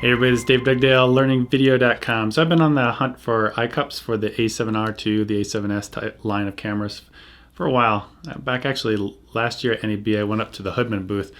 Hey everybody, this is Dave Dugdale, learningvideo.com. So I've been on the hunt for Eyecups for the A7R to the A7S type line of cameras for a while. Back actually last year at NAB, I went up to the Hoodman booth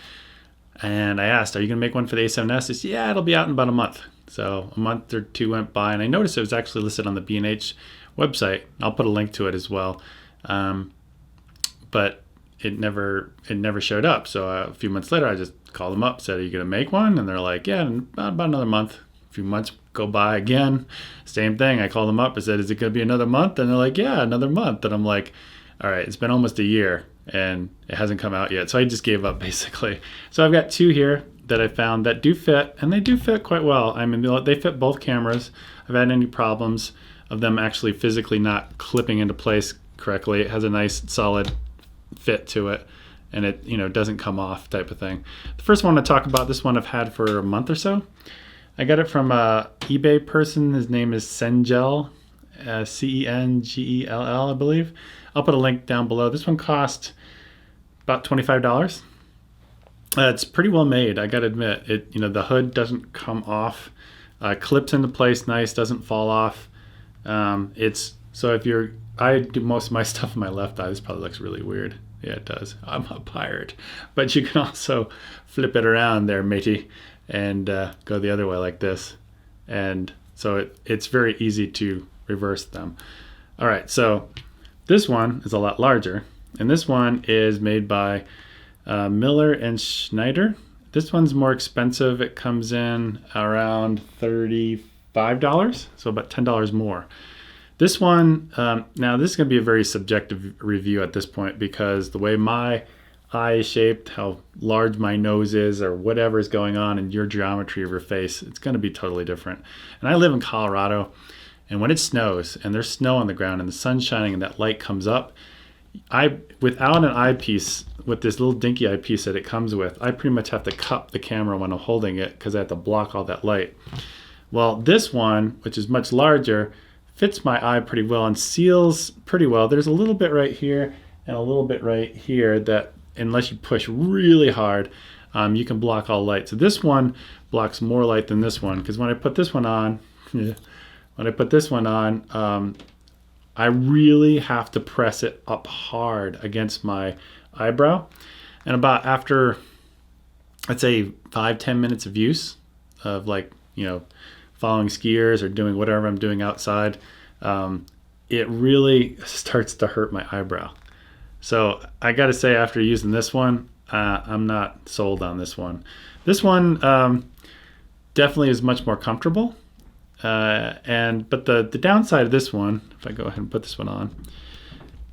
and I asked, are you going to make one for the A7S? They said, yeah, it'll be out in about a month. So a month or two went by and I noticed it was actually listed on the B&H website. I'll put a link to it as well. But it never showed up. So a few months later, I just called them up, said, are you going to make one? And they're like, yeah, in about another month. A few months go by again, same thing. I called them up and said, is it going to be another month? And they're like, yeah, another month. And I'm like, all right, it's been almost a year and it hasn't come out yet. So I just gave up basically. So I've got two here that I found that do fit, and they do fit quite well. I mean, they fit both cameras. I've had any problems of them actually physically not clipping into place correctly. It has a nice solid fit to it, and it doesn't come off type of thing. The first one to talk about, this one I've had for a month or so. I got it from a eBay person. His name is Cengel, Cengell, I believe. I'll put a link down below. This one cost about $25. It's pretty well made, I gotta admit. It the hood doesn't come off, clips into place nice, doesn't fall off. I do most of my stuff in my left eye. This probably looks really weird. Yeah, it does. I'm a pirate. But you can also flip it around there, matey, and go the other way like this. And so it's very easy to reverse them. All right, so this one is a lot larger. And this one is made by Miller and Schneider. This one's more expensive. It comes in around $35, so about $10 more. This one, now this is going to be a very subjective review at this point because the way my eye is shaped, how large my nose is, or whatever is going on in your geometry of your face, it's going to be totally different. And I live in Colorado, and when it snows and there's snow on the ground and the sun's shining and that light comes up, without an eyepiece, with this little dinky eyepiece that it comes with, I pretty much have to cup the camera when I'm holding it because I have to block all that light. Well, this one, which is much larger, fits my eye pretty well and seals pretty well. There's a little bit right here and a little bit right here that, unless you push really hard, you can block all light. So this one blocks more light than this one, because when I put this one on, I really have to press it up hard against my eyebrow. And about after, I'd say 5-10 minutes of use of following skiers or doing whatever I'm doing outside, it really starts to hurt my eyebrow. So I gotta say, after using this one, I'm not sold on this one. This one definitely is much more comfortable. But the downside of this one, if I go ahead and put this one on,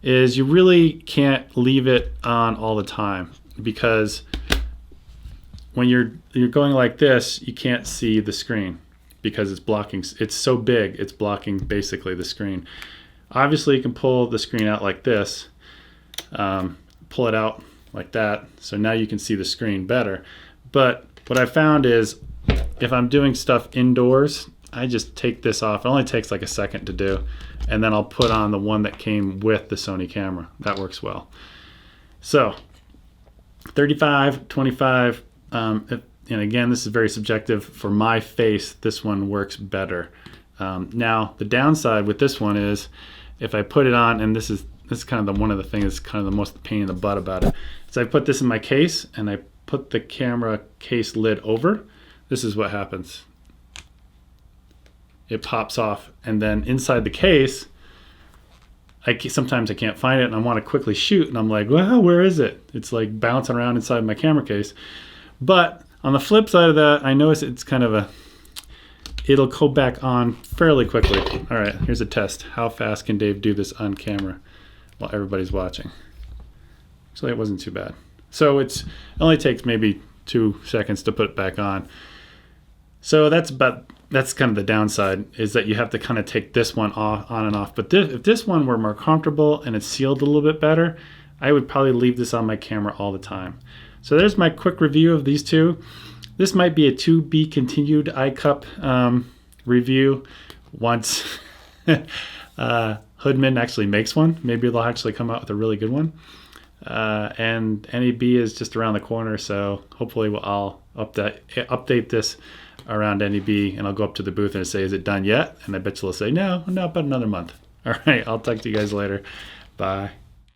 is you really can't leave it on all the time, because when you're going like this, you can't see the screen because it's blocking. It's so big, it's blocking basically the screen. Obviously, you can pull the screen out like this, pull it out like that, so now you can see the screen better. But what I found is, if I'm doing stuff indoors, I just take this off. It only takes like a second to do, and then I'll put on the one that came with the Sony camera. That works well. So 35, 25, and again, this is very subjective. For my face, this one works better. Now, the downside with this one is, if I put it on, and this is kind of one of the things, kind of the most pain in the butt about it, is I put this in my case and I put the camera case lid over. This is what happens. It pops off, and then inside the case, sometimes I can't find it and I want to quickly shoot, and I'm like, well, where is it? It's like bouncing around inside my camera case. But on the flip side of that, I notice it's kind of it'll go back on fairly quickly. All right, here's a test. How fast can Dave do this on camera while everybody's watching? Actually, it wasn't too bad. So it only takes maybe 2 seconds to put it back on. So that's kind of the downside, is that you have to kind of take this one off, on and off. But if this one were more comfortable and it's sealed a little bit better, I would probably leave this on my camera all the time. So there's my quick review of these two. This might be a to be continued Eyecup review once Hoodman actually makes one. Maybe they'll actually come out with a really good one. and NAB is just around the corner, so hopefully I'll update this around NAB, and I'll go up to the booth and say, is it done yet? And I bet you'll say, no, about another month. All right, I'll talk to you guys later. Bye.